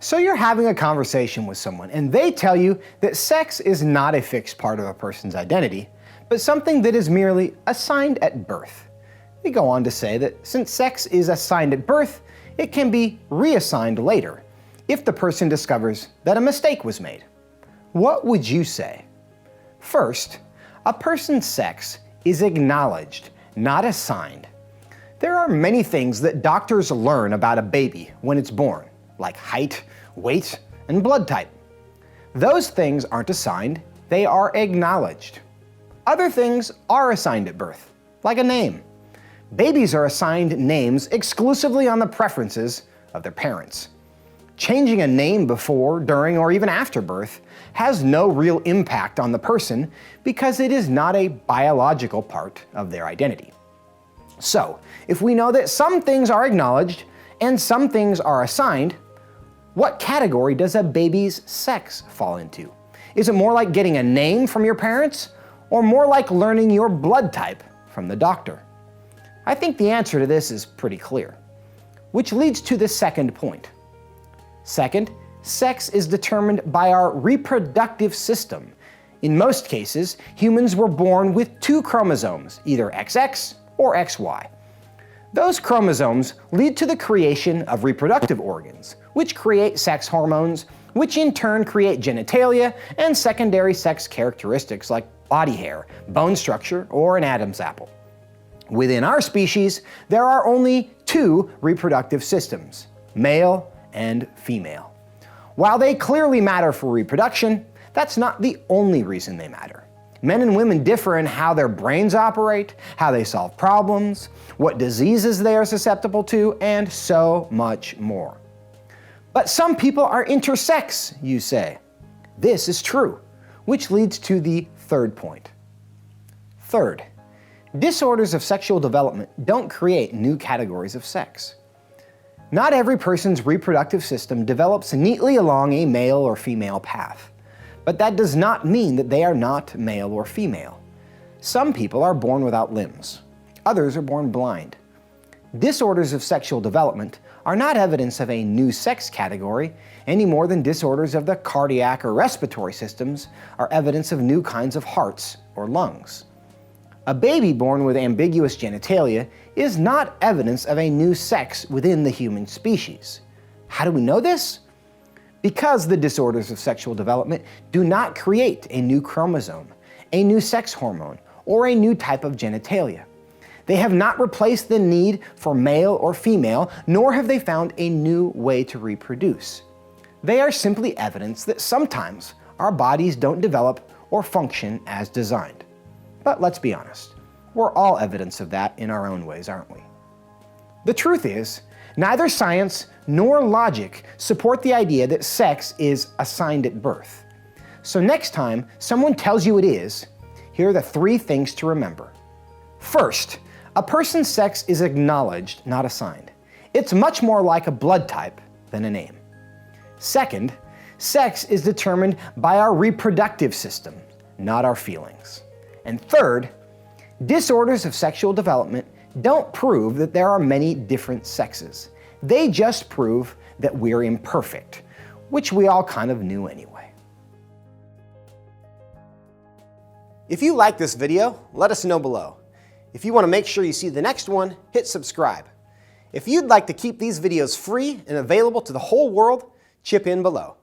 So you're having a conversation with someone and they tell you that sex is not a fixed part of a person's identity, but something that is merely assigned at birth. They go on to say that since sex is assigned at birth, it can be reassigned later if the person discovers that a mistake was made. What would you say? First, a person's sex is acknowledged, not assigned. There are many things that doctors learn about a baby when it's born, like height, weight, and blood type. Those things aren't assigned, they are acknowledged. Other things are assigned at birth, like a name. Babies are assigned names exclusively on the preferences of their parents. Changing a name before, during, or even after birth has no real impact on the person because it is not a biological part of their identity. So, if we know that some things are acknowledged and some things are assigned, what category does a baby's sex fall into? Is it more like getting a name from your parents, or more like learning your blood type from the doctor? I think the answer to this is pretty clear, which leads to the second point. Second, sex is determined by our reproductive system. In most cases, humans were born with 2 chromosomes, either XX or XY. Those chromosomes lead to the creation of reproductive organs, which create sex hormones, which in turn create genitalia and secondary sex characteristics like body hair, bone structure, or an Adam's apple. Within our species, there are only 2 reproductive systems, male and female. While they clearly matter for reproduction, that's not the only reason they matter. Men and women differ in how their brains operate, how they solve problems, what diseases they are susceptible to, and so much more. But some people are intersex, you say. This is true, which leads to the third point. Third, disorders of sexual development don't create new categories of sex. Not every person's reproductive system develops neatly along a male or female path, but that does not mean that they are not male or female. Some people are born without limbs. Others are born blind. Disorders of sexual development are not evidence of a new sex category any more than disorders of the cardiac or respiratory systems are evidence of new kinds of hearts or lungs. A baby born with ambiguous genitalia is not evidence of a new sex within the human species. How do we know this? Because the disorders of sexual development do not create a new chromosome, a new sex hormone, or a new type of genitalia. They have not replaced the need for male or female, nor have they found a new way to reproduce. They are simply evidence that sometimes our bodies don't develop or function as designed. But let's be honest, we're all evidence of that in our own ways, aren't we? The truth is, neither science nor logic support the idea that sex is assigned at birth. So next time someone tells you it is, here are the 3 things to remember. First, a person's sex is acknowledged, not assigned. It's much more like a blood type than a name. Second, sex is determined by our reproductive system, not our feelings. And third, disorders of sexual development don't prove that there are many different sexes. They just prove that we're imperfect, which we all kind of knew anyway. If you like this video, let us know below. If you want to make sure you see the next one, hit subscribe. If you'd like to keep these videos free and available to the whole world, chip in below.